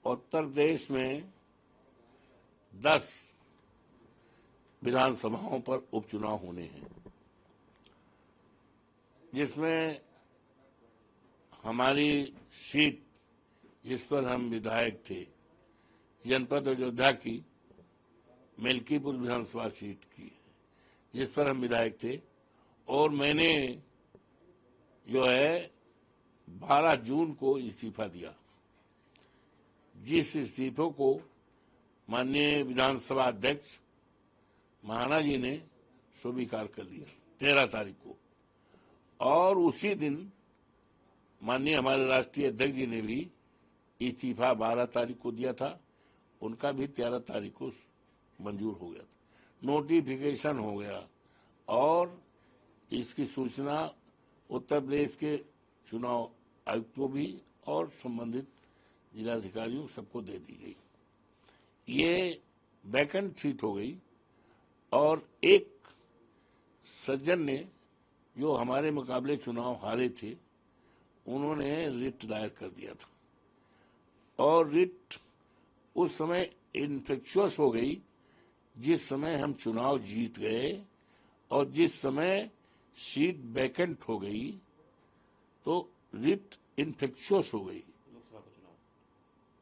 उत्तर प्रदेश में 10 विधानसभाओं पर उपचुनाव होने हैं, जिसमें हमारी सीट जिस पर हम विधायक थे, जनपद अयोध्या की मेलकीपुर विधानसभा सीट की, जिस पर हम विधायक थे, और मैंने जो है 12 जून को इस्तीफा दिया, जिस इस्तीफे को माननीय विधानसभा अध्यक्ष महाना जी ने स्वीकार कर लिया 13 तारीख को, और उसी दिन माननीय हमारे राष्ट्रीय अध्यक्ष जी ने भी इस्तीफा 12 तारीख को दिया था, उनका भी 13 तारीख को मंजूर हो गया था, नोटिफिकेशन हो गया, और इसकी सूचना उत्तर प्रदेश के चुनाव आयुक्त को भी और संबंधित जिलाधिकारियों सबको दे दी गई। ये वैकेंट सीट हो गई, और एक सज्जन ने जो हमारे मुकाबले चुनाव हारे थे, उन्होंने रिट दायर कर दिया था, और रिट उस समय इन्फेक्शुअस हो गई जिस समय हम चुनाव जीत गए, और जिस समय सीट वैकेंट हो गई तो रिट इन्फेक्शुअस हो गई।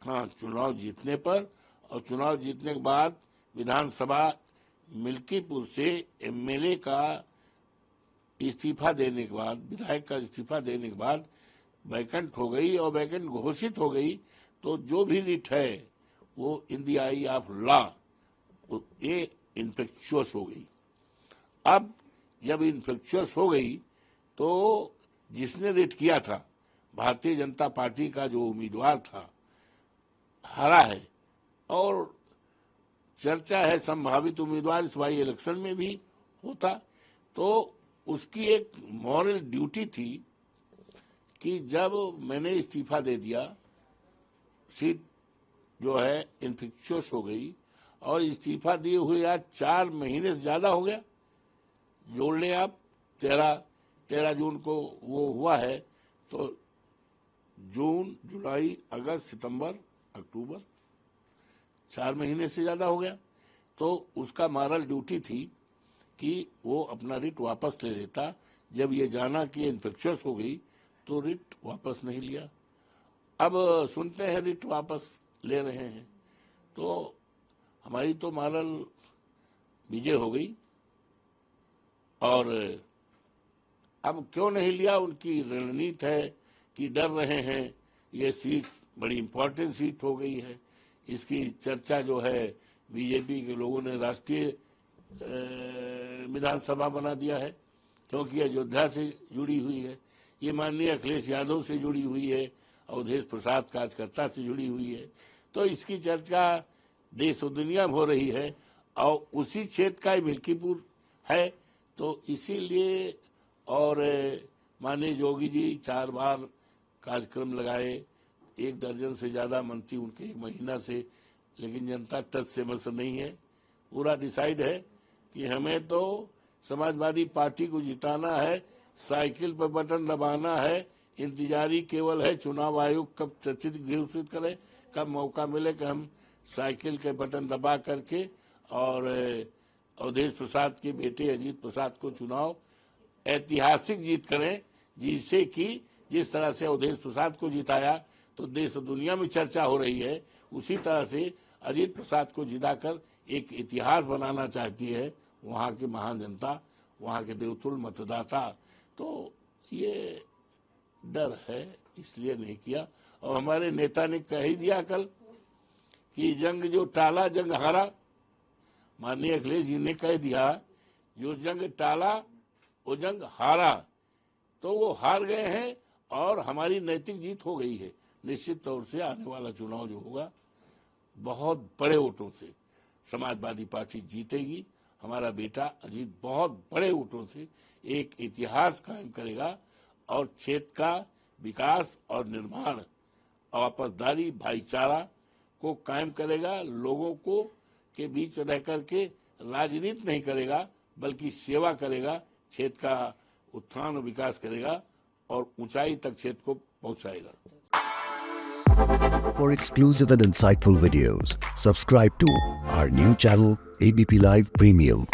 हाँ, चुनाव जीतने पर, और चुनाव जीतने के बाद विधानसभा मिल्कीपुर से एमएलए का इस्तीफा देने के बाद, विधायक का इस्तीफा देने के बाद वैकेंट हो गई, और वैकेंट घोषित हो गई, तो जो भी रिट है वो in the I of law ये इन्फेक्शुअस हो गई। अब जब इन्फेक्शुअस हो गई तो जिसने रिट किया था, भारतीय जनता पार्टी का जो उम्मीदवार था, हारा है, और चर्चा है संभावित उम्मीदवार इस बाई इलेक्शन में भी होता, तो उसकी एक मॉरल ड्यूटी थी कि जब मैंने इस्तीफा दे दिया, सीट जो है इन्फेक्शुअस हो गई, और इस्तीफा दिए हुए आज 4 महीने से ज्यादा हो गया, जोड़ लें आप, 13 जून को वो हुआ है, तो जून, जुलाई, अगस्त, सितंबर, अक्टूबर, 4 महीने से ज्यादा हो गया। तो उसका मॉरल ड्यूटी थी कि वो अपना रिट वापस ले लेता। जब ये जाना कि इन्फेक्शस हो गई तो रिट वापस नहीं लिया। अब सुनते हैं रिट वापस ले रहे हैं, तो हमारी तो मॉरल विजय हो गई। और अब क्यों नहीं लिया, उनकी रणनीति है कि डर रहे हैं, ये सीट बड़ी इंपॉर्टेंट सीट हो गई है, इसकी चर्चा जो है बीजेपी के लोगों ने राष्ट्रीय विधानसभा बना दिया है, क्योंकि अयोध्या से जुड़ी हुई है, ये माननीय अखिलेश यादव से जुड़ी हुई है, अवधेश प्रसाद कार्यकर्ता से जुड़ी हुई है, तो इसकी चर्चा देश और दुनिया में हो रही है, और उसी क्षेत्र का मिल्कीपुर है, तो इसीलिए। और माननीय योगी जी 4 बार कार्यक्रम लगाए, 1 दर्जन से ज्यादा मंत्री उनके 1 महीना से, लेकिन जनता टच से मसला नहीं है। पूरा डिसाइड है कि हमें तो समाजवादी पार्टी को जिताना है, साइकिल पर बटन दबाना है, इंतजारी केवल है चुनाव आयोग कब तिथि घोषित करे, कब मौका मिले कि हम साइकिल के बटन दबा करके और अवधेश प्रसाद के बेटे अजीत प्रसाद को चुनाव ऐतिहासिक जीत करें, जिससे कि जिस तरह से अवधेश प्रसाद को जिताया तो देश और दुनिया में चर्चा हो रही है, उसी तरह से अजीत प्रसाद को जिताकर एक इतिहास बनाना चाहती है वहां की महान जनता, वहां के देवतुल्य मतदाता। तो ये डर है, इसलिए नहीं किया। और हमारे नेता ने कह ही दिया कल कि जंग जो टाला जंग हारा। माननीय अखिलेश जी ने कह दिया जो जंग टाला वो जंग हारा, तो वो हार गए हैं और हमारी नैतिक जीत हो गई है। निश्चित तौर से आने वाला चुनाव जो होगा बहुत बड़े वोटों से समाजवादी पार्टी जीतेगी। हमारा बेटा अजीत बहुत बड़े वोटों से एक इतिहास कायम करेगा और क्षेत्र का विकास और निर्माण, आपसदारी, भाईचारा को कायम करेगा। लोगों को के बीच रह करके राजनीति नहीं करेगा, बल्कि सेवा करेगा, क्षेत्र का उत्थान और विकास करेगा और ऊंचाई तक क्षेत्र को पहुंचाएगा। For exclusive and insightful videos, subscribe to our new channel ABP Live Premium.